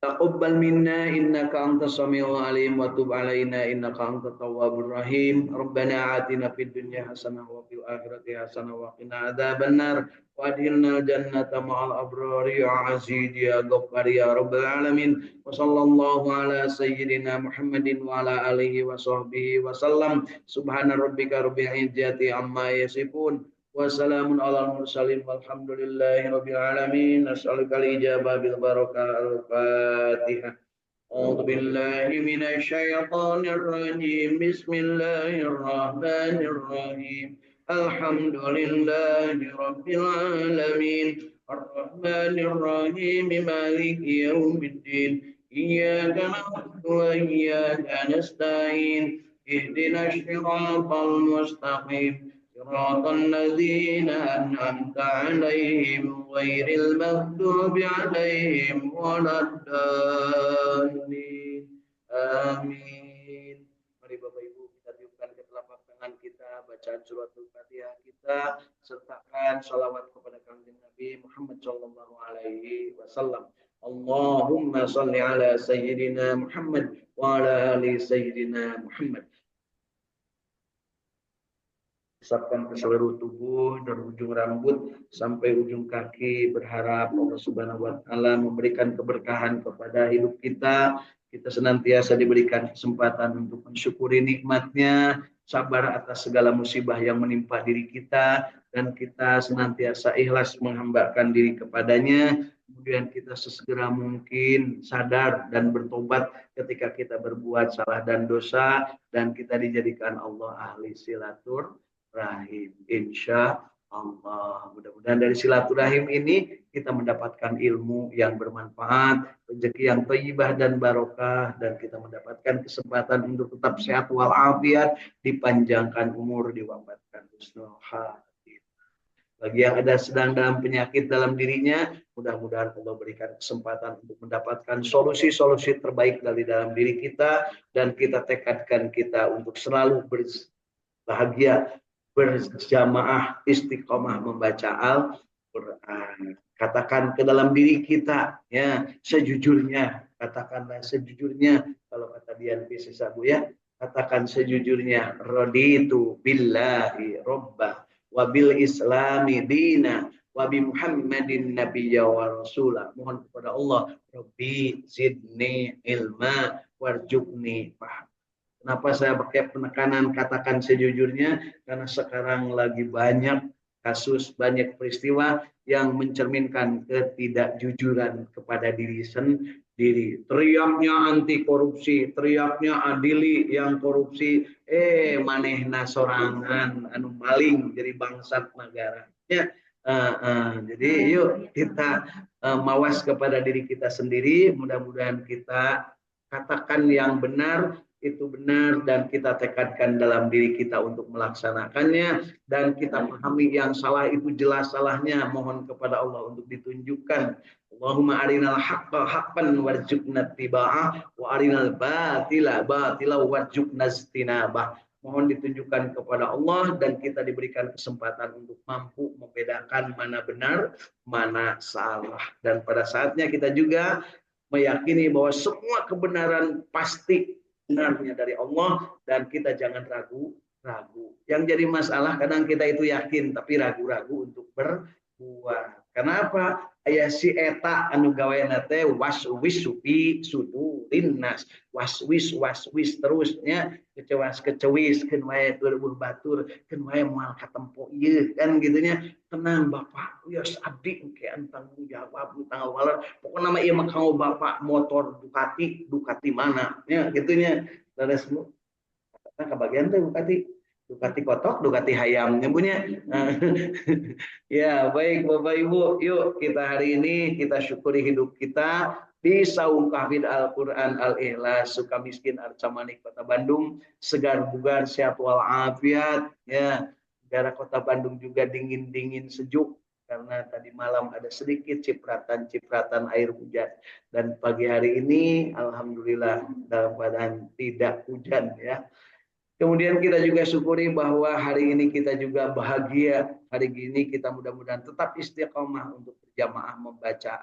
Taqabbal minna innaka antas samiul alim wa tub alaina innaka antat tawwabur rahim. Rabbana atina fid dunya hasanah wa fil akhirati hasanah wa qina adzabannar. Wa adkhilnal jannata ma'al abrar ya aziz ya ghaffar ya rabbal alamin. Wa sallallahu ala sayyidina Muhammadin wa ala alihi wa sahbihi wa sallam. Subhana rabbika rabbil izzati amma yasifun. Wassalamun ala mursalin walhamdulillahi rabbil alamin. As'alukal ijabah bil barakah al-Fatihah. A'udzu billahi minasy syaithanir rajim. Bismillahirrahmanirrahim. Alhamdulillahi rabbil alamin. Ar-Rahmanir Rahim. Maliki yaumiddin. Iyyaka na'budu wa iyyaka nasta'in. Ihdinas siratal mustaqim. صراط الذين أنعمت عليهم غير المغضوب عليهم ولا الضالين آمين. Mari Bapak Ibu kita tiupkan ke telapak tangan kita, bacaan suratul Fatihah kita, sertakan salawat kepada Kanjeng Nabi Muhammad sallallahu alaihi wasallam. Allahumma shalli ala sayyidina Muhammad wa ala ali sayyidina Muhammad. Usapkan ke seluruh tubuh dari ujung rambut sampai ujung kaki, berharap Allah Subhanahu wa taala memberikan keberkahan kepada hidup kita. Kita senantiasa diberikan kesempatan untuk mensyukuri nikmat-Nya, sabar atas segala musibah yang menimpa diri kita, dan kita senantiasa ikhlas menghambakan diri kepadanya. Kemudian kita sesegera mungkin sadar dan bertobat ketika kita berbuat salah dan dosa, dan kita dijadikan Allah ahli silaturahim, insya Allah. Mudah-mudahan dari silaturahim ini kita mendapatkan ilmu yang bermanfaat, rezeki yang thayyibah dan barokah, dan kita mendapatkan kesempatan untuk tetap sehat walafiat, dipanjangkan umur, diwafatkan husnul khatimah. Bagi yang ada sedang dalam penyakit dalam dirinya, mudah-mudahan Allah berikan kesempatan untuk mendapatkan solusi-solusi terbaik dari dalam diri kita, dan kita tekadkan kita untuk selalu berbahagia, berjamaah, istiqomah membaca Al-Quran. Katakan ke dalam diri kita, ya, sejujurnya. Katakanlah sejujurnya. Kalau kata Dian Piscesabu, ya, katakan sejujurnya. Raditu billahi robba, wabil islami dina, wabi Muhammadin nabiyya wa rasulah. Mohon kepada Allah, Rabbi zidni ilma warjukni faham. Kenapa saya pakai penekanan katakan sejujurnya? Karena sekarang lagi banyak kasus, banyak peristiwa yang mencerminkan ketidakjujuran kepada diri sendiri. Teriaknya anti korupsi, teriaknya adili yang korupsi, manehna sorangan anu maling jadi bangsat negara. Ya, jadi yuk kita mawas kepada diri kita sendiri. Mudah-mudahan kita katakan yang benar itu benar, dan kita tekadkan dalam diri kita untuk melaksanakannya, dan kita pahami yang salah itu jelas salahnya, mohon kepada Allah untuk ditunjukkan. Allahumma arinal haqqa haqqan warzuqna tiba'ah wa arinal batila batila warzuqna istinabah. Mohon ditunjukkan kepada Allah, dan kita diberikan kesempatan untuk mampu membedakan mana benar, mana salah. Dan pada saatnya kita juga meyakini bahwa semua kebenaran pasti benarnya dari Allah, dan kita jangan ragu-ragu. Yang jadi masalah kadang kita itu yakin tapi ragu-ragu untuk berbuat. Kenapa? Aya si eta anu gaweana teh waswis supi sudurinnas, waswis terusnya kecewas keun wae tur batur keun wae moal katempo ieu kan gitunya. Tenang Bapak, geus abdi engke tanggung jawab tanggal waler. Pokona mah ieu mah kanggo Bapak motor Ducati mana nya gitunya. Leres mu ka bagian teh Ducati kotok, Ducati hayam nyebutnya. Ya, baik Bapak Ibu, yuk kita hari ini kita syukuri hidup kita di Saung Kahfid Al-Quran Al-Ikhlas, Sukamiskin, Arca Manik, Kota Bandung, segar bugar, sehat walafiat. Ya, udara Kota Bandung juga dingin-dingin sejuk, karena tadi malam ada sedikit cipratan air hujan, dan pagi hari ini alhamdulillah dalam keadaan tidak hujan, ya. Kemudian kita juga syukuri bahwa hari ini kita juga bahagia. Hari ini kita mudah-mudahan tetap istiqomah untuk berjamaah membaca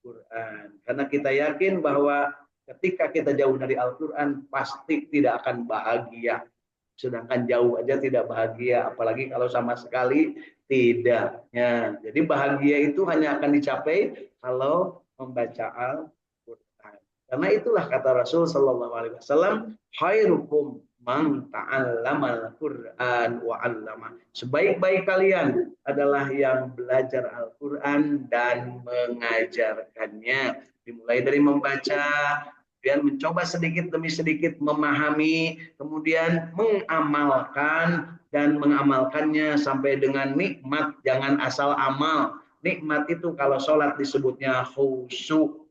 Quran. Karena kita yakin bahwa ketika kita jauh dari Al-Quran pasti tidak akan bahagia. Sedangkan jauh aja tidak bahagia, apalagi kalau sama sekali tidak. Ya, jadi bahagia itu hanya akan dicapai kalau membaca Al-Quran. Karena itulah kata Rasul Shallallahu Alaihi Wasallam, khairukum man ta'allamal Quran wa 'allama. Sebaik-baik kalian adalah yang belajar Al-Quran dan mengajarkannya. Dimulai dari membaca, kemudian mencoba sedikit demi sedikit memahami, kemudian mengamalkan dan mengamalkannya sampai dengan nikmat. Jangan asal amal. Nikmat itu kalau sholat disebutnya khusyuk.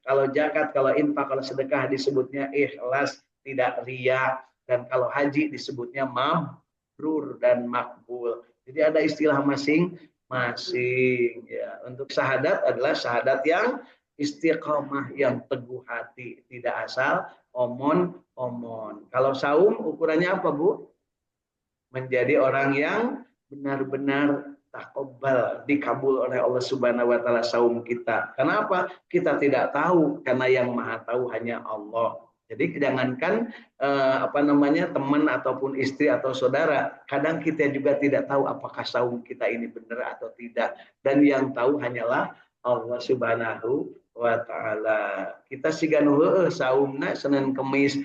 Kalau zakat, kalau infak, kalau sedekah disebutnya ikhlas, tidak riya. Dan kalau haji disebutnya mabrur dan makbul. Jadi ada istilah masing-masing. Ya, untuk syahadat adalah syahadat yang istiqomah, yang teguh hati, tidak asal omon-omon. Kalau saum ukurannya apa, Bu? Menjadi orang yang benar-benar takobal, dikabul oleh Allah Subhanahu wa taala saum kita. Kenapa? Kita tidak tahu, karena yang Maha tahu hanya Allah. Jadi jangankan teman ataupun istri atau saudara, kadang kita juga tidak tahu apakah saum kita ini benar atau tidak. Dan yang tahu hanyalah Allah Subhanahu wa taala. Kita sigan saumna Senin Kemis.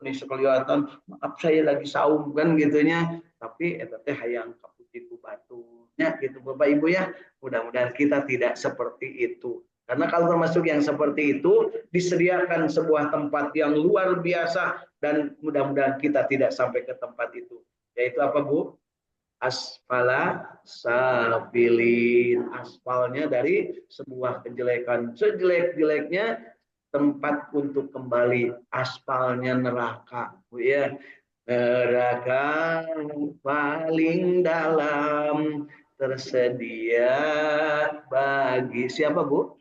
Ini kelihatan maaf saya lagi saum kan gitunya, tapi eta teh hayang kaputiku batunya gitu Bapak Ibu ya. Mudah-mudahan kita tidak seperti itu. Karena kalau termasuk yang seperti itu, disediakan sebuah tempat yang luar biasa dan mudah-mudahan kita tidak sampai ke tempat itu. Yaitu apa, Bu? Asfala sabilin. Aspalnya dari sebuah kejelekan. Sejelek-jeleknya tempat untuk kembali, aspalnya neraka, Bu ya. Neraka paling dalam tersedia bagi siapa, Bu?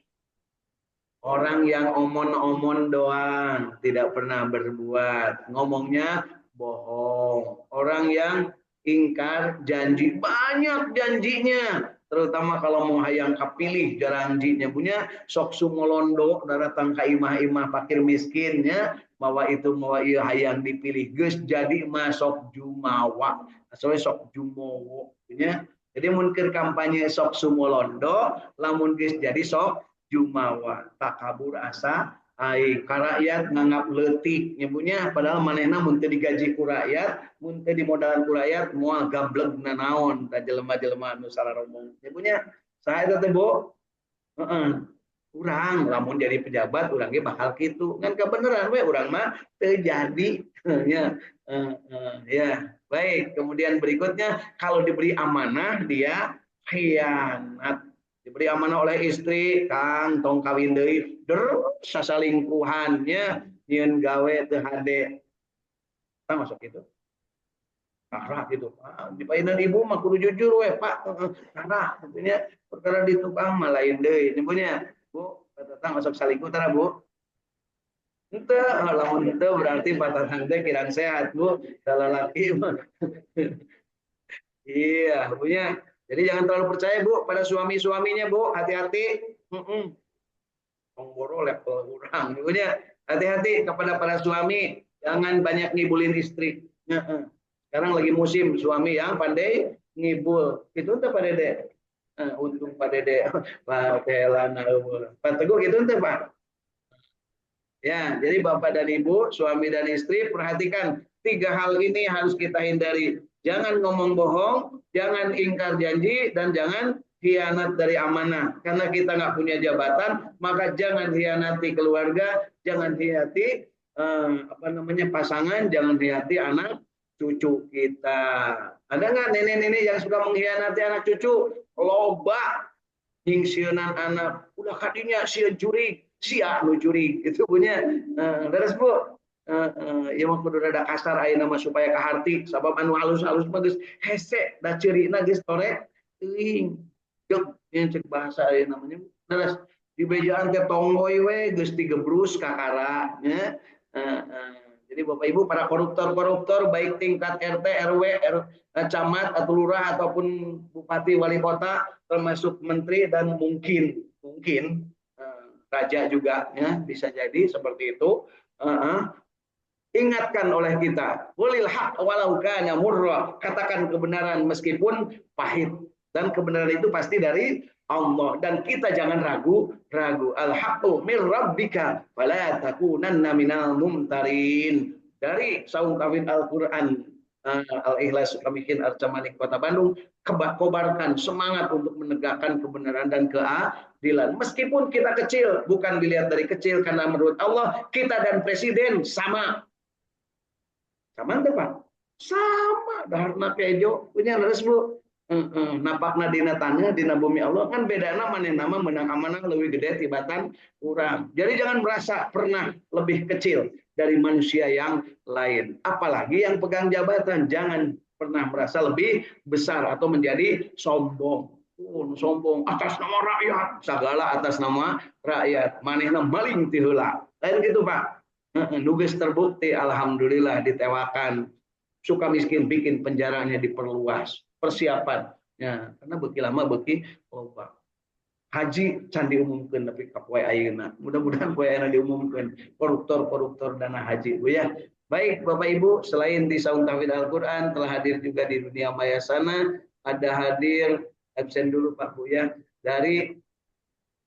Orang yang omon-omon doang, tidak pernah berbuat, ngomongnya bohong. Orang yang ingkar janji, banyak janjinya, terutama kalau mau hayang kapilih janjinya punya sok sumolondo datang ka imah-imah fakir miskinnya, bahwa itu mau iya hayang dipilih geus jadi masuk jumawa, soalnya sok jumowo punya. Jadi mungkin kampanye sok sumolondo, lamun geus jadi sok jumawa, takabur asa ai karakyat nganggap leutik nyebutnya, padahal manehna mun teu digaji ku rakyat, mun teu dimodalan ku rakyat moal gableg naon ka jelema-jelema anu sararomong nyebutnya. Saha eta teh, Bu? Heeh. Urang lamun jadi pejabat urang ge bakal kitu. Ngan kebenaran we urang mah teu jadi. Ya. Ya. Baik, kemudian berikutnya kalau diberi amanah dia khianat. Diberi amanah oleh istri, Kang tong kawin deui, sasalingkuhannya nyieun gawe teu hade. Kita masuk itu. Karena gitu. Dipainan ibu mah kudu jujur we, Pak. Karena tentunya perkara di tukang mah lain deui. Nyebutnya, Bu, patah masuk salingkuh tara, Bu. Ente, lamun itu berarti patah teh kirang sehat, Bu. Kalau laki mah. Iya, punya. Jadi jangan terlalu percaya, Bu, pada suami-suaminya, Bu. Hati-hati. Penggoro level kurang. Punya. Hati-hati kepada para suami. Jangan banyak ngibulin istri. Sekarang lagi musim suami yang pandai ngibul. Itu ente Pak Dede. Untung Pak Dede. Pak Telana. Pak Teguh gitu ente Pak. Ya, jadi Bapak dan Ibu, suami dan istri, perhatikan 3 hal ini harus kita hindari. Jangan ngomong bohong, jangan ingkar janji, dan jangan khianat dari amanah. Karena kita nggak punya jabatan, maka jangan khianati keluarga, jangan khianati pasangan, jangan khianati anak cucu kita. Ada nggak nenek-nenek yang suka mengkhianati anak cucu? Loba, hingsieunan anak, udah kadinya sieun juri, sia nu juri, itu punya. Beres Bu. Ya mah kudu rada kasar ayeuna mah supaya kaharti, sabab anu halus-halus mah geus hese da ceurina geus torek teuing. Deg yang cek bahasa ayeuna namanya. Terus di bejaan teh tonggoy we geus digebrus kakara nya. Jadi Bapak Ibu para koruptor-koruptor baik tingkat RT, RW, camat atau lurah ataupun bupati wali kota termasuk menteri dan mungkin raja juga, ya bisa jadi seperti itu. Ingatkan oleh kita, qulil haq walau kana murra, katakan kebenaran meskipun pahit, dan kebenaran itu pasti dari Allah, dan kita jangan ragu. Al haqqu mir rabbika fala takunanna minal mumtarin. Dari saung tafsir Al-Qur'an Al-Ikhlas Sukamikin Arca Manik Kota Bandung, kobarkan semangat untuk menegakkan kebenaran dan keadilan. Meskipun kita kecil, bukan dilihat dari kecil, karena menurut Allah kita dan presiden sama. Sama tuh Pak? Sama. Daharna kejo punya leres Bu. Napakna dina tanah dina bumi Allah kan bedana nama menang amanah lebih gede tibatan kurang. Jadi jangan merasa pernah lebih kecil dari manusia yang lain. Apalagi yang pegang jabatan, jangan pernah merasa lebih besar atau menjadi sombong. Sombong atas nama rakyat, segala atas nama rakyat. Manehna maling ti heula. Lain gitu Pak. Nugas terbukti, alhamdulillah ditewakan. Suka miskin bikin penjaranya diperluas. Persiapannya, karena beki lama beki loba. Haji can diumumkan tapi kapoe ayeuna. Mudah-mudahan poe ayeuna diumumkan koruptor dana haji Bu ya. Baik Bapak Ibu, selain di Saung Tahfidz Al-Qur'an telah hadir juga di dunia maya sana, ada hadir absen dulu Pak Bu ya, dari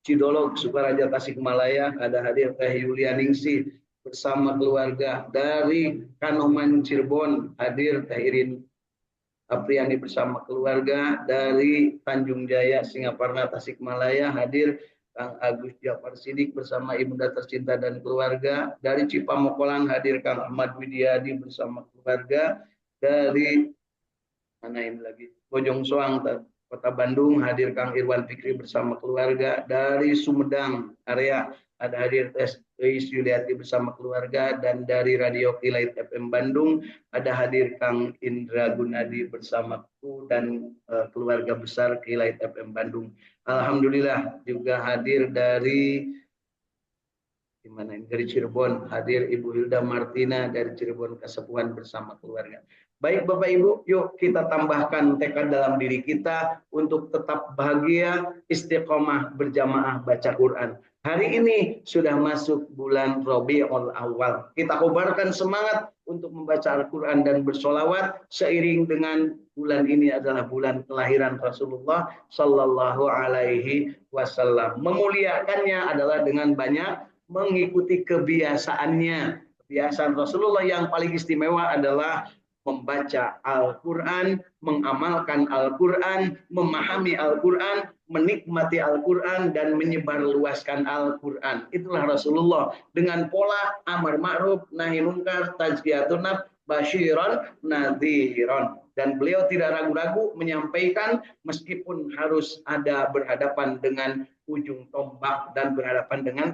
Cidolog Sukaraja Tasikmalaya ada hadir Teh Yulianingsih bersama keluarga, dari Kanoman Cirebon hadir Teh Irin Apriani bersama keluarga, dari Tanjung Jaya Singaparna Tasikmalaya hadir Kang Agus Jafar Sidik bersama ibunda tercinta dan keluarga, dari Cipamokolan hadir Kang Ahmad Widiadi bersama keluarga, dari mana ini lagi Bojong Soang Kota Bandung hadir Kang Irwan Fikri bersama keluarga, dari Sumedang area ada hadir Tris Yuliati bersama keluarga, dan dari Radio Kilait FM Bandung ada hadir Kang Indra Gunadi bersama kru dan keluarga besar Kilait FM Bandung. Alhamdulillah juga hadir dari dari Cirebon hadir Ibu Hilda Martina dari Cirebon Kasepuhan bersama keluarga. Baik Bapak Ibu, yuk kita tambahkan tekad dalam diri kita untuk tetap bahagia, istiqomah berjamaah baca Quran. Hari ini sudah masuk bulan Rabiul Awal. Kita kobarkan semangat untuk membaca Al-Quran dan bersolawat seiring dengan bulan ini adalah bulan kelahiran Rasulullah Sallallahu Alaihi Wasallam. Memuliakannya adalah dengan banyak mengikuti kebiasaannya. Kebiasaan Rasulullah yang paling istimewa adalah membaca Al-Quran, mengamalkan Al-Quran, memahami Al-Quran, menikmati Al-Quran, dan menyebarluaskan Al-Quran. Itulah Rasulullah dengan pola amar ma'ruf, nahi munkar, tazkiyatun nafs, basyiran, nadhiran. Dan beliau tidak ragu-ragu menyampaikan meskipun harus ada berhadapan dengan ujung tombak dan berhadapan dengan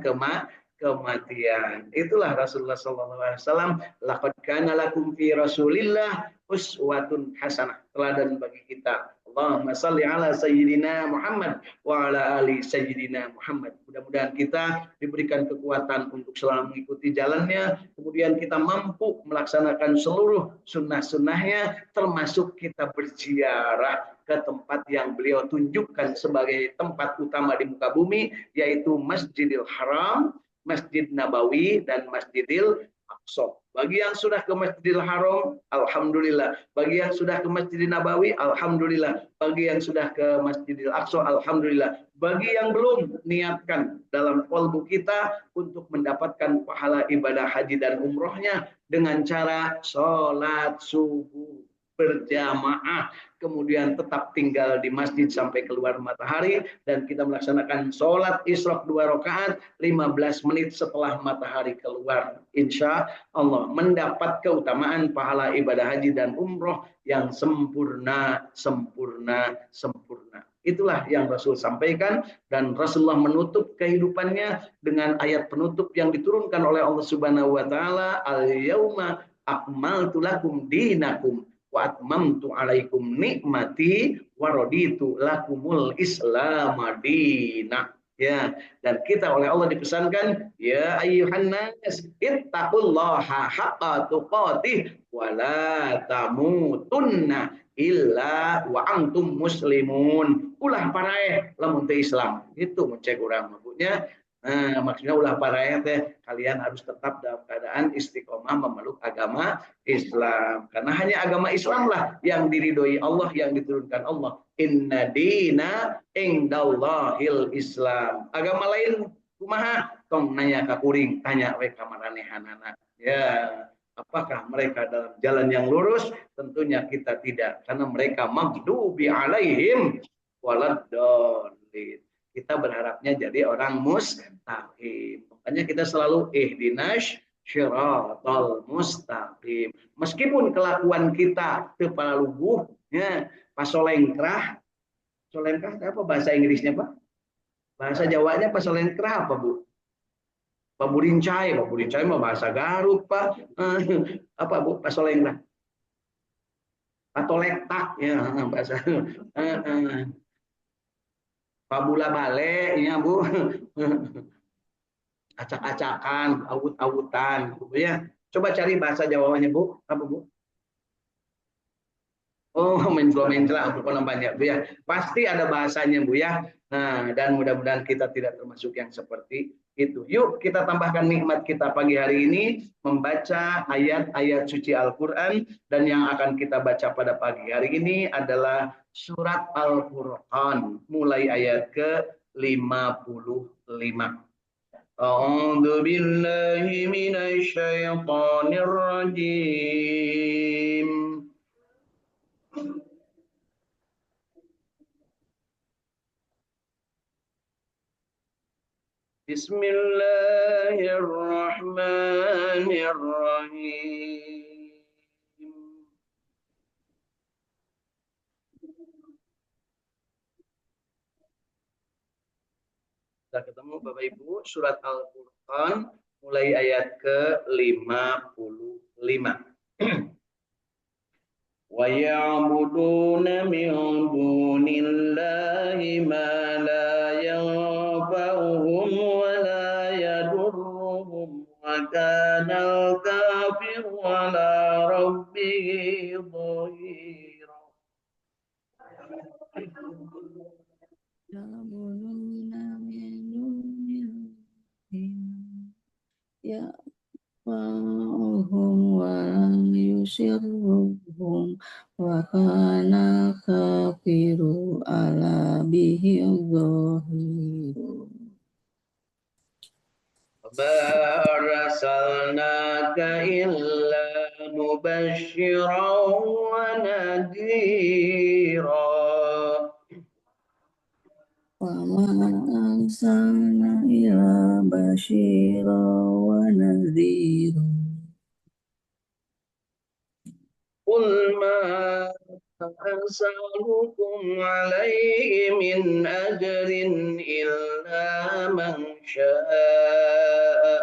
kematian. Itulah Rasulullah SAW. Laqad kana lakum fi Rasulillah uswatun hasanah. Teladan bagi kita. Allahumma salli ala sayyidina Muhammad wa ala ali sayyidina Muhammad. Mudah-mudahan kita diberikan kekuatan untuk selalu mengikuti jalannya. Kemudian kita mampu melaksanakan seluruh sunnah-sunnahnya, termasuk kita berziarah ke tempat yang beliau tunjukkan sebagai tempat utama di muka bumi, yaitu Masjidil Haram, Masjid Nabawi, dan Masjidil Aqsa. Bagi yang sudah ke Masjidil Haram, alhamdulillah. Bagi yang sudah ke Masjidil Nabawi, alhamdulillah. Bagi yang sudah ke Masjidil Aqsa, alhamdulillah. Bagi yang belum, niatkan dalam qalbu kita untuk mendapatkan pahala ibadah haji dan umrohnya dengan cara sholat subuh berjamaah, kemudian tetap tinggal di masjid sampai keluar matahari, dan kita melaksanakan sholat isyraq 2 rakaat 15 menit setelah matahari keluar. Insya Allah mendapat keutamaan pahala ibadah haji dan umroh yang sempurna. Itulah yang Rasul sampaikan, dan Rasulullah menutup kehidupannya dengan ayat penutup yang diturunkan oleh Allah Subhanahu wa taala, al-yauma akmaltu lakum dinakum wa atmamtu alaikum nikmati wa raditu lakumul Islam madina. Ya, dan kita oleh Allah dipesankan, ya ayyuhan nas ittaqullaha haqqa tuqatih wa la tamutunna illa wa antum muslimun. Ulah paraeh lamun teu Islam. Itu mencek urang maksudnya. Nah, maksudnya ulah paraya teh kalian harus tetap dalam keadaan istiqomah memeluk agama Islam. Karena hanya agama Islam lah yang diridhoi Allah, yang diturunkan Allah. Inna dina indallahil Islam. Agama lain kumaha? Tong nanya ka kuring, tanya we ka maranehanana. Ya, apakah mereka dalam jalan yang lurus? Tentunya kita tidak, karena mereka maghdubi alaihim waladdallin. Kita berharapnya jadi orang mustaqim. Makanya kita selalu ihdinas syiratal mustaqim. Meskipun kelakuan kita kepala luguh, ya, pasolengkrah, solengkrah apa bahasa Inggrisnya Pak? Bahasa Jawanya pasolengkrah apa Bu? Paburincai mah bahasa Garut Pak. Apa Bu? Pasolengkrah. Patolektak ya bahasa. Pabula bale ya Bu. Acak-acakan, awut-awutan, gitu ya. Coba cari bahasa Jawanya Bu, apa Bu? Oh, mencela-mencela apa namanya Bu ya. Pasti ada bahasanya Bu ya. Nah, dan mudah-mudahan kita tidak termasuk yang seperti itu. Yuk kita tambahkan nikmat kita pagi hari ini membaca ayat-ayat suci Al-Qur'an, dan yang akan kita baca pada pagi hari ini adalah surat Al-Furqan mulai ayat ke-55. أعوذ بالله من الشيطان الرجيم بسم الله الرحمن الرحيم Sudah ketemu Bapak Ibu, surat Al-Furqan mulai ayat ke-55. وَيَعْبُدُونَ مِن دُونِ اللَّهِ مَا لَا يَنفَعُهُمْ وَلَا يَضُرُّهُمْ وَكَانَ الْكَافِرُ عَلَى رَبِّهِ ظَهِيرًا. يَنفَعُهُمْ وَلَمْ يُضِرُّهُمْ وَكَانَ الْكَافِرُ عَلَى رَبِّهِ ظَهِيرًا. وَمَا أَرْسَلْنَاكَ إِلَّا مُبَشِّرًا وَنَذِيرًا. وَمَا أَرْسَلْنَا إِلَّا بَشِيرًا وَنَذِيرًا. قُلْ مَا أَسْأَلُكُمْ عَلَيْهِ مِنْ أَجْرٍ إِلَّا مَنْ شَاءَ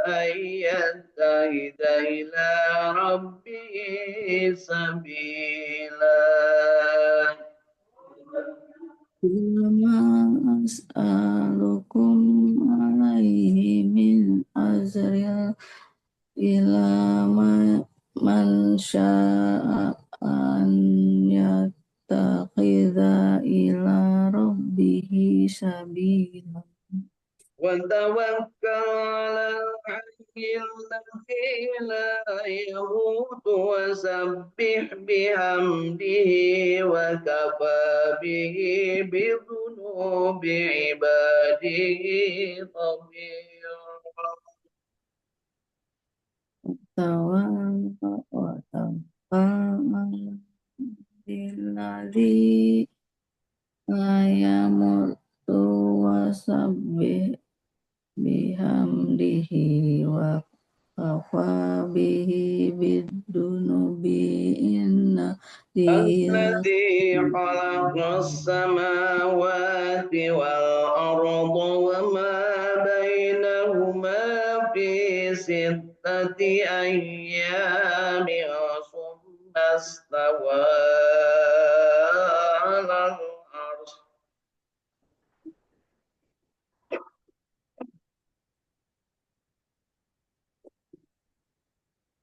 أَنْ يَتَّخِذَ إِلَى رَبِّهِ سَبِيلًا. وَمَا أَسْأَلُكُمْ عَلَيْهِ مِنْ أَجْرٍ إِلَّا مَنْ شَاءَ أَنْ يَتَّخِذَ إِلَى رَبِّهِ سَبِيلًا. وتوكل على الحي الذي لا يموت وسبح بحمده وكفى به بذنوب عباده خبيرا. وتوكل الذي لا يموت وسبح بحمده وكفى به بالذنوب الذي خلق السماوات والأرض وما بينهما في 6 أيام ثم استوى على العرش.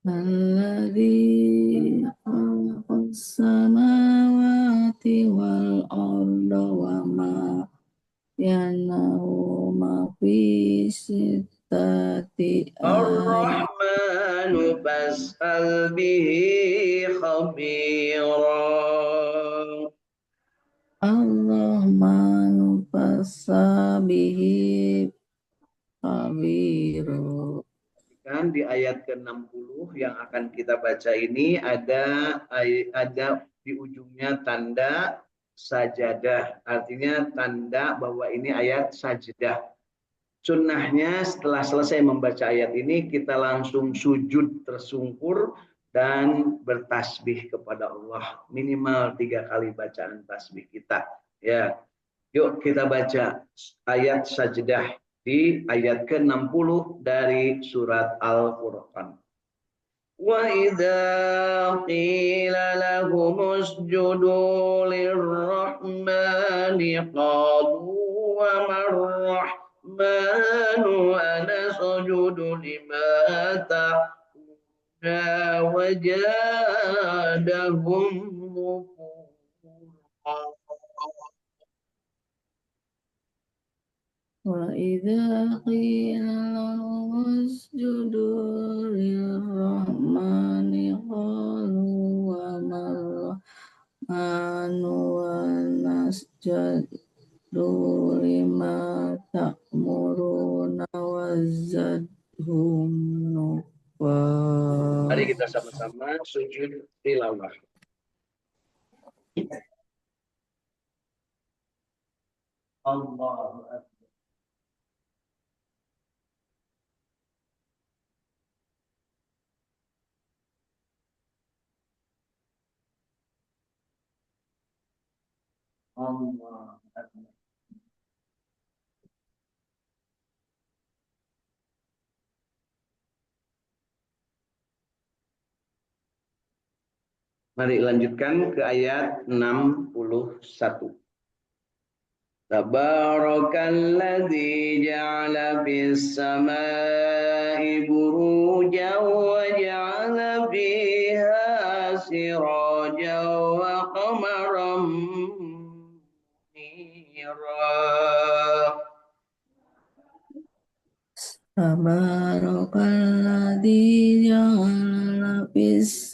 الذي خلق السماوات والأرض وما بينهما في sittati ayat. Ar-Rahmanu fas'al bihi khabira. Ar-Rahmanu fasabihi khabiru. Kan di ayat ke-60 yang akan kita baca ini ada di ujungnya tanda sajadah. Artinya tanda bahwa ini ayat sajdah. Sunnahnya setelah selesai membaca ayat ini kita langsung sujud tersungkur dan bertasbih kepada Allah minimal 3 kali bacaan tasbih kita. Ya, yuk kita baca ayat sajdah di ayat ke-60 dari surat Al-Furqan. وَإِذَا قِيلَ لَهُمُ اسْجُدُوا لِلرَّحْمَنِ قَالُوا وَمَا الرَّحْمَنُ أَنَسْجُدُ لِمَا تَأْمُرُنَا وَزَادَهُمْ نُفُورًا. وَإِذَا قِيلَ لَهُمُ اسْجُدُوا لِلرَّحْمَنِ قَالُوا وَمَا الرَّحْمَنُ وَنَسْجُدُ لِمَا تَأْمُرُنَا وَزَادَهُمْ Mari نُفُورًا. kita sama-sama sujud tilawah. Allahu Akbar. Allahu Akbar. Mari lanjutkan ke ayat 61. Tabarakalladzi ja'ala fis samai burujan wa ja'ala fiha sirajan wa qamaran munira. Tabarakalladzi ja'ala fis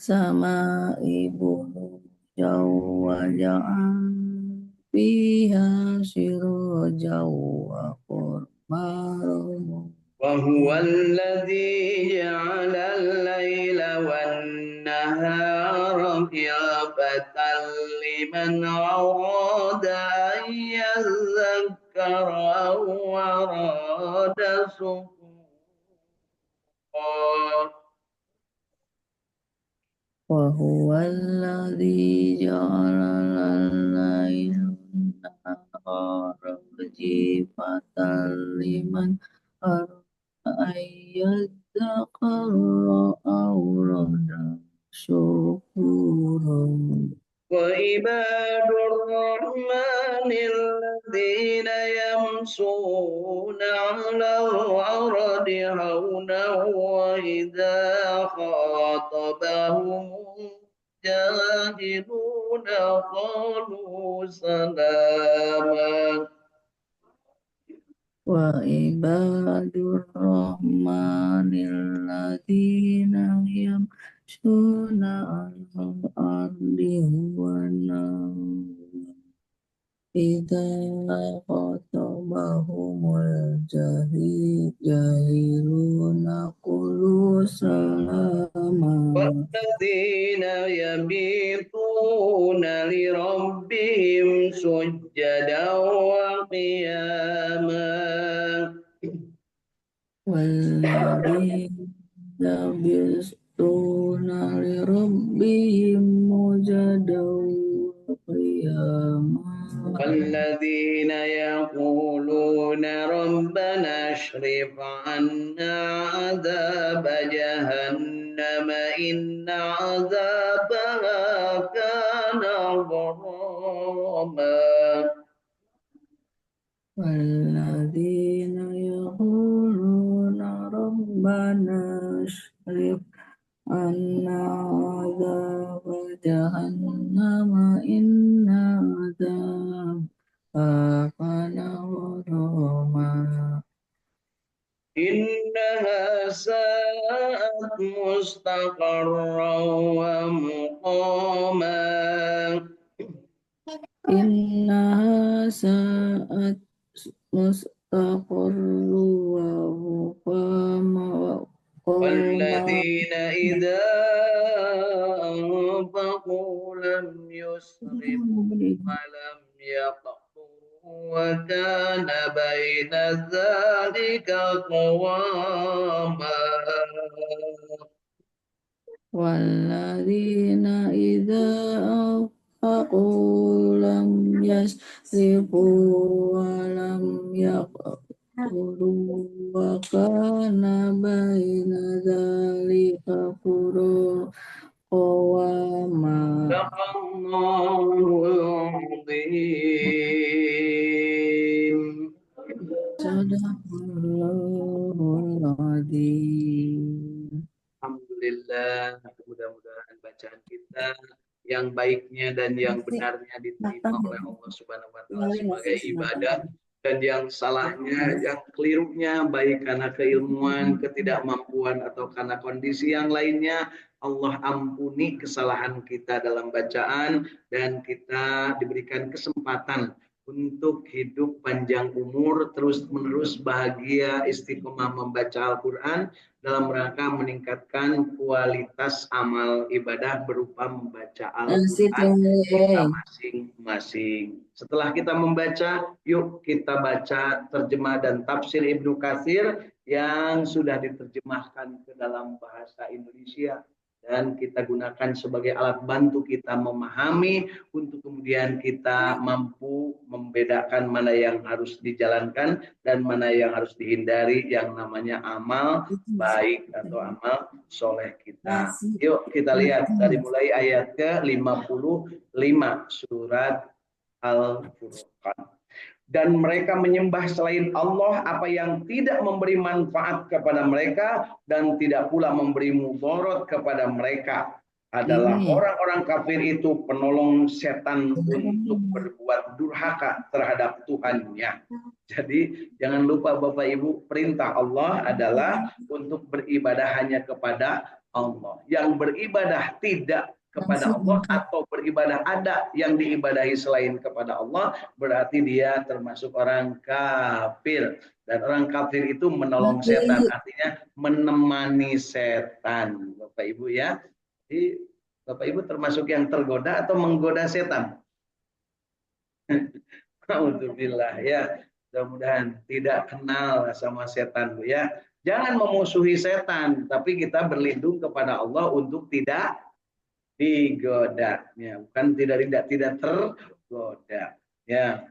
samai burujan wa ja'ala fiha sirajan wa qamaran. وهو الذي جعل الليل والنهار خلافة لمن أراد أن يذكر أو أراد شكورا. وهو الذي جعل الليل والنهار خليفة لمن أراد أن يذكر أو أراد شكورا. وعباد الرحمن الذين يمشون على الأرض هونا وإذا خاطبهم الجاهلون قالوا سلاما. وعباد الرحمن الذين يمشون على الأرض هونا إذا خاطبهم الجاهلون قالوا سلاما. والذين يبيتون لربهم سجدا وقياما. والذين يبيتون لربهم سجدا وقياما. والذين يقولون ربنا اصرف عنا عذاب جهنم إن عذابها كان غراما. والذين يقولون ربنا اصرف عنا عذاب جهنم إن عذابها كان غراما. إنها ساءت مستقرا ومقاما إنها ساءت مستقر ومقاما والذين إذا أنفقوا لم يسرفوا ولم يقتروا وكان بين ذلك قواما والذين إذا أنفقوا لم يسرفوا ولم يقتروا وكان بين ذلك قواما. صدق الله العظيم. Sadaqallahul Adzim. Alhamdulillah, mudah-mudahan bacaan kita yang baiknya dan yang benarnya diterima oleh Allah Subhanahu wa taala sebagai ibadah, dan yang salahnya, yang kelirunya baik karena keilmuan, ketidakmampuan atau karena kondisi yang lainnya, Allah ampuni kesalahan kita dalam bacaan dan kita diberikan kesempatan untuk hidup panjang umur, terus-menerus bahagia istiqomah membaca Al-Qur'an dalam rangka meningkatkan kualitas amal ibadah berupa membaca Al-Quran kita masing-masing. Setelah kita membaca, yuk kita baca terjemah dan tafsir Ibnu Katsir yang sudah diterjemahkan ke dalam bahasa Indonesia dan kita gunakan sebagai alat bantu kita memahami untuk kemudian kita mampu membedakan mana yang harus dijalankan dan mana yang harus dihindari yang namanya amal baik atau amal soleh kita. Yuk kita lihat dari mulai ayat ke-55 surat Al-Furqan. Dan mereka menyembah selain Allah apa yang tidak memberi manfaat kepada mereka dan tidak pula memberi mudarat kepada mereka. Adalah orang-orang kafir itu penolong setan untuk berbuat durhaka terhadap Tuhannya. Jadi jangan lupa Bapak Ibu, perintah Allah adalah untuk beribadah hanya kepada Allah. Yang beribadah tidak kepada Allah atau beribadah ada yang diibadahi selain kepada Allah, berarti dia termasuk orang kafir. Dan orang kafir itu menolong setan, artinya menemani setan. Bapak Ibu ya. Jadi Bapak Ibu termasuk yang tergoda atau menggoda setan? Alhamdulillah ya. Mudah-mudahan tidak kenal sama setan Bu ya. Jangan memusuhi setan, tapi kita berlindung kepada Allah untuk tidak digoda, ya, bukan tidak tergoda, ya.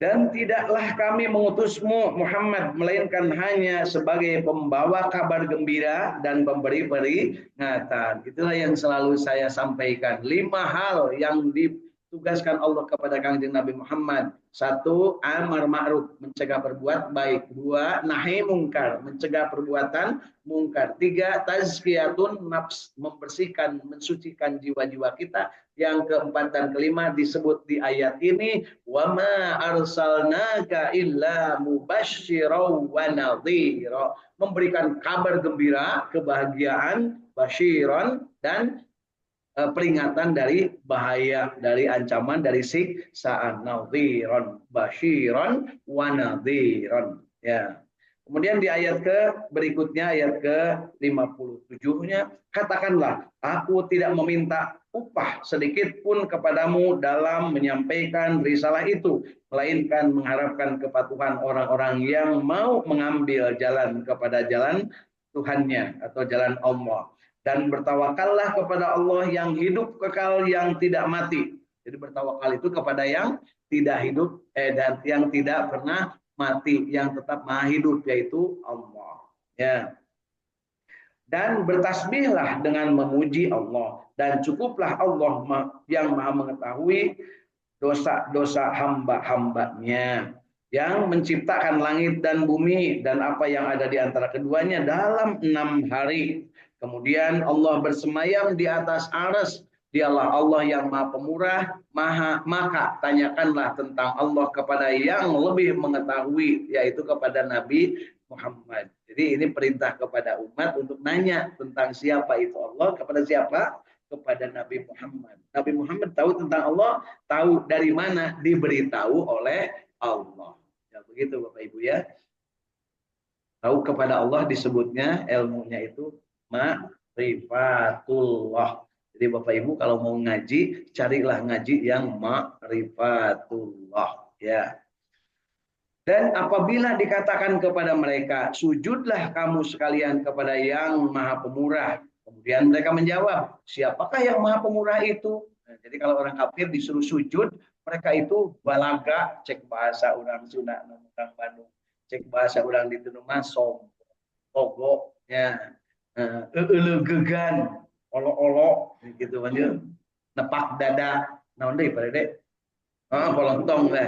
Dan tidaklah kami mengutusmu Muhammad melainkan hanya sebagai pembawa kabar gembira dan pemberi peringatan. Itulah yang selalu saya sampaikan. 5 hal yang ditugaskan Allah kepada Kanjeng Nabi Muhammad. 1, amar ma'ruf, mencegah berbuat baik. 2, nahi mungkar, mencegah perbuatan mungkar. 3, tazkiyatun nafs, membersihkan, mensucikan jiwa-jiwa kita. Yang keempat dan kelima disebut di ayat ini, wa ma arsalnaka illa mubasysyiran wa nadhira, memberikan kabar gembira, kebahagiaan, basyiran, dan peringatan dari bahaya, dari ancaman, dari siksaan. Nadhiran, basyiran, wa nadhiran. Ya. Kemudian di ayat berikutnya, ayat ke-57-nya, katakanlah, aku tidak meminta upah sedikit pun kepadamu dalam menyampaikan risalah itu, melainkan mengharapkan kepatuhan orang-orang yang mau mengambil jalan kepada jalan Tuhannya atau jalan Allah. Dan bertawakallah kepada Allah yang hidup kekal, yang tidak mati. Jadi bertawakal itu kepada yang tidak hidup dan yang tidak pernah mati, yang tetap maha hidup, yaitu Allah. Ya. Dan bertasbihlah dengan memuji Allah, dan cukuplah Allah yang maha mengetahui dosa-dosa hamba-hambanya, yang menciptakan langit dan bumi dan apa yang ada di antara keduanya dalam 6 hari. Kemudian Allah bersemayam di atas arsy. Dialah Allah yang maha pemurah, maka tanyakanlah tentang Allah kepada yang lebih mengetahui, yaitu kepada Nabi Muhammad. Jadi ini perintah kepada umat untuk nanya tentang siapa itu Allah, kepada siapa? Kepada Nabi Muhammad. Nabi Muhammad tahu tentang Allah, tahu dari mana, diberitahu oleh Allah. Ya begitu Bapak Ibu ya. Tahu kepada Allah disebutnya ilmunya itu ma'rifatullah. Jadi Bapak Ibu kalau mau ngaji, carilah ngaji yang ma'rifatullah ya. Dan apabila dikatakan kepada mereka, sujudlah kamu sekalian kepada yang maha pemurah. Kemudian mereka menjawab, siapakah yang maha pemurah itu? Nah, jadi kalau orang kafir disuruh sujud, mereka itu balaga, cek bahasa orang Sunda, orang Bandung. Cek bahasa orang di rumah, togo, ya, gegan, olo-olo, gitu aja. Nepak dada, naon deh, pada deh. Polontong lah.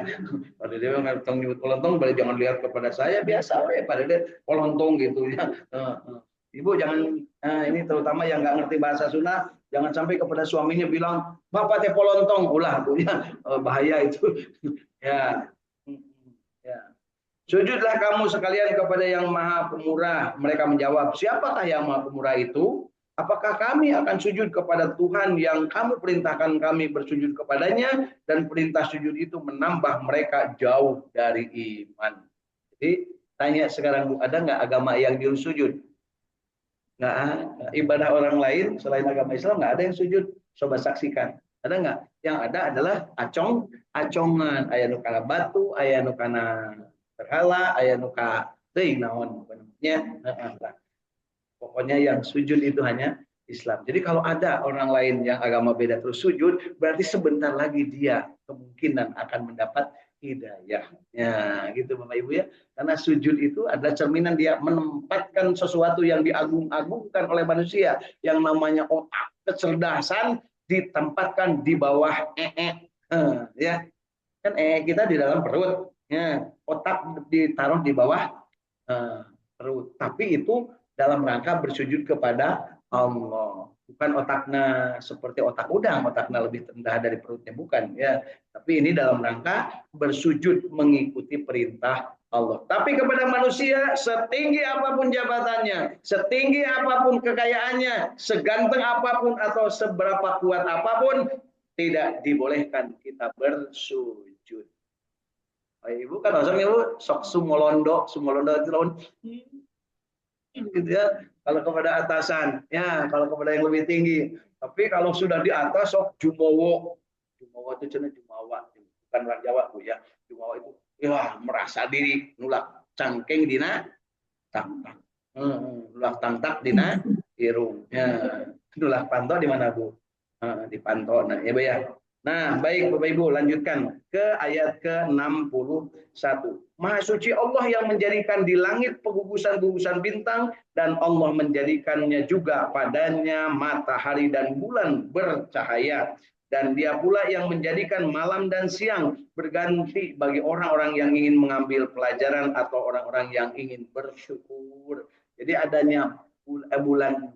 Pada dia ngomong nyebut polontong, balik jangan lihat kepada saya biasa we pada dia polontong gitu ya. Ibu jangan ini terutama yang nggak ngerti bahasa Sunda, jangan sampai kepada suaminya bilang bapak teh polontong, ulah bu ya bahaya itu. Ya. Ya. Sujudlah kamu sekalian kepada yang maha pemurah. Mereka menjawab, siapakah yang maha pemurah itu? Apakah kami akan sujud kepada Tuhan yang kamu perintahkan kami bersujud kepadanya, dan perintah sujud itu menambah mereka jauh dari iman. Jadi tanya sekarang, ada nggak agama yang diurus sujud? Nggak ada. Ibadah orang lain selain agama Islam nggak ada yang sujud. Coba saksikan. Ada nggak? Yang ada adalah acongan. Aya nu kana batu, aya nu kana berhala, aya nu ka teuing naon namanya. Pokoknya yang sujud itu hanya Islam. Jadi kalau ada orang lain yang agama beda terus sujud, berarti sebentar lagi dia kemungkinan akan mendapat hidayah. Ya, gitu Bapak Ibu ya. Karena sujud itu adalah cerminan dia menempatkan sesuatu yang diagung-agungkan oleh manusia, yang namanya otak, kecerdasan ditempatkan di bawah ya. Kan kita di dalam perut, ya. Otak ditaruh di bawah perut. Tapi itu dalam rangka bersujud kepada Allah. Bukan otaknya seperti otak udang, otaknya lebih rendah dari perutnya, bukan ya. Tapi ini dalam rangka bersujud mengikuti perintah Allah. Tapi kepada manusia, setinggi apapun jabatannya, setinggi apapun kekayaannya, seganteng apapun atau seberapa kuat apapun, tidak dibolehkan kita bersujud. Ibu kan maksudnya ibu sok sumolondo itu lawan gitu ya. Kalau kepada atasan, ya kalau kepada yang lebih tinggi. Tapi kalau sudah di atas sok jumowo itu cina jumawa, bukan orang Jawa Bu ya. Jumawa itu ya merasa diri nulak cangkeng dina tangtak. Nulak tangtak dina irung. Ya, nulak panto di mana Bu? Di panto. Nah, ya Bu ya. Nah, baik Bapak Ibu, lanjutkan ke ayat ke-61. Maha suci Allah yang menjadikan di langit pegugusan-gugusan bintang, dan Allah menjadikannya juga padanya matahari dan bulan bercahaya. Dan dia pula yang menjadikan malam dan siang berganti bagi orang-orang yang ingin mengambil pelajaran atau orang-orang yang ingin bersyukur. Jadi adanya bulan,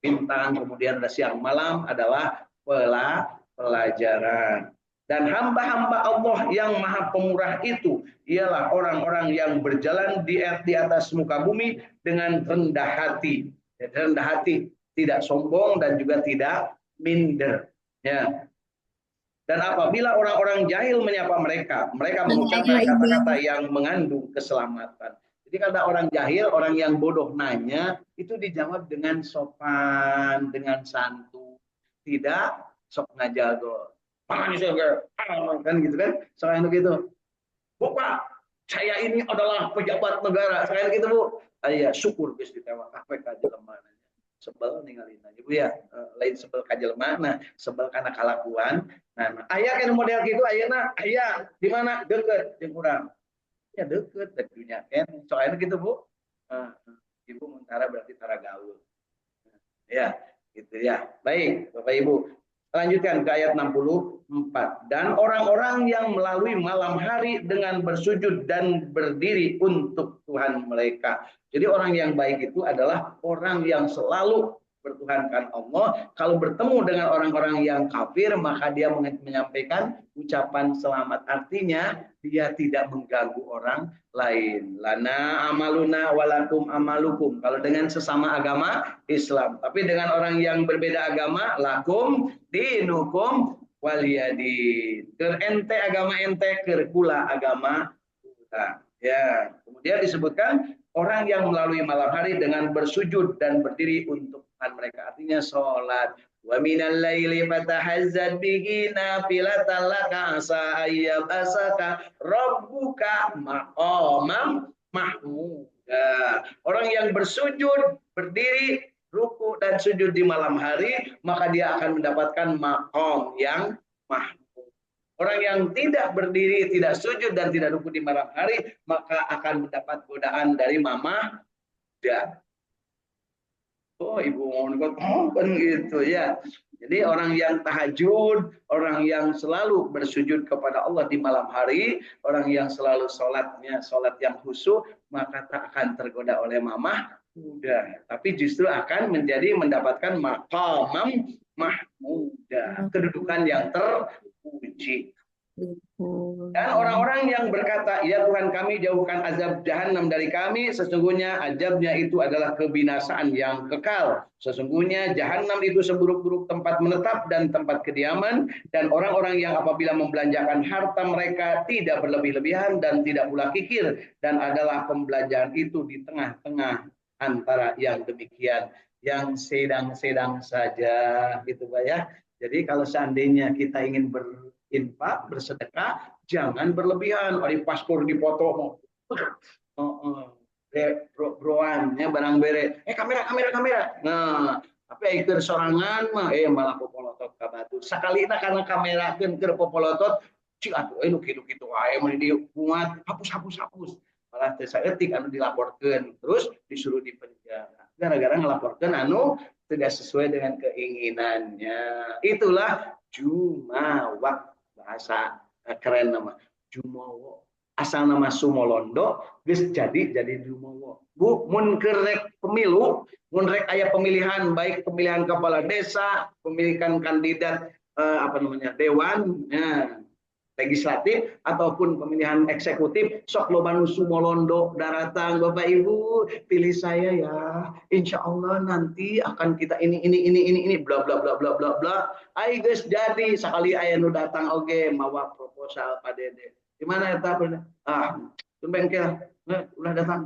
bintang, kemudian ada siang malam adalah pelajaran. Dan hamba-hamba Allah yang maha pemurah itu ialah orang-orang yang berjalan di atas muka bumi dengan rendah hati. Rendah hati, tidak sombong dan juga tidak minder. Ya. Dan apabila orang-orang jahil menyapa mereka, mereka mengucapkan kata-kata yang mengandung keselamatan. Jadi kalau orang jahil, orang yang bodoh nanya, itu dijawab dengan sopan, dengan santun. Tidak sok ngajago. Kan gitu kan? Soalnya gitu. Bapak, saya ini adalah pejabat negara. Soalnya gitu Bu. Ayah syukur guys ditewak KPK jelema. Sebel ninggalin aja Bu ya. Lain sebel ka jelema, nah sebel karena kalakuan. Nah, ayah kan model gitu ayeuna, ayah di mana deket jeung urang. Ya deket dari dunia kan. Soalnya gitu Bu. Ibu mentara berarti tara gaul. Ya, gitu ya. Baik, Bapak Ibu. Lanjutkan ke ayat 64. Dan orang-orang yang melalui malam hari dengan bersujud dan berdiri untuk Tuhan mereka. Jadi orang yang baik itu adalah orang yang selalu bertuhankan Allah. Kalau bertemu dengan orang-orang yang kafir, maka dia menyampaikan ucapan selamat. Artinya dia tidak mengganggu orang lain. Lana amaluna walakum amalukum. Kalau dengan sesama agama Islam. Tapi dengan orang yang berbeda agama, lakum dinukum waliyadin. Ker ente agama ente, ker kula agama kula. Ya, kemudian disebutkan orang yang melalui malam hari dengan bersujud dan berdiri untuk Tuhan mereka. Artinya sholat. Wa minal laili fatahazzad bihi nafilatan laka asa ayyabasaka rabbuka maqamam mahmuda. Orang yang bersujud, berdiri, ruku dan sujud di malam hari, maka dia akan mendapatkan maqam yang mahmud. Orang yang tidak berdiri, tidak sujud dan tidak ruku di malam hari, maka akan mendapat godaan dari mama dan oh ibu mau kan gitu ya. Jadi orang yang tahajud, orang yang selalu bersujud kepada Allah di malam hari, orang yang selalu sholatnya sholat yang khusyuk, maka tak akan tergoda oleh mamah muda, tapi justru akan mendapatkan maqamam mahmuda, kedudukan yang terpuji. Dan orang-orang yang berkata, ya Tuhan kami jauhkan azab jahanam dari kami, sesungguhnya azabnya itu adalah kebinasaan yang kekal. Sesungguhnya jahanam itu seburuk-buruk tempat menetap dan tempat kediaman, dan orang-orang yang apabila membelanjakan harta mereka tidak berlebih-lebihan dan tidak pula kikir, dan adalah pembelanjaan itu di tengah-tengah antara yang demikian, yang sedang-sedang saja, gitu Pak ya. Jadi kalau seandainya kita ingin berinfak, bersedekah, jangan berlebihan. Ada paspor dipoto, broannya barang bere. Kamera. Nah, tapi ikut sorangan mah, malah popolotot kabatu. Sekali karena kamera kan ke popolotot, cik atuh, nu kitu wae mun diumat, hapus. Malah teu saeutik anu dilaporkeun, terus disuruh dipenjara. Gara-gara ngelaporkeun anu tidak sesuai dengan keinginannya. Itulah jumawak, bahasa keren nama jumawa. Asal nama Sumolondo geus jadi jumawa. Bu, mun kerek pemilu, mun rek aya pemilihan baik pemilihan kepala desa, pemilihan kandidat dewan, legislatif ataupun pemilihan eksekutif, sok loba nu Sumolondo daratang Bapak Ibu, pilih saya ya. Insya Allah nanti akan kita ini bla bla bla bla bla bla. Ai geus jadi sakali aya nu datang oge mawa proposal Pak Dede. Di mana eta? Tun bengkel. Ulah datang.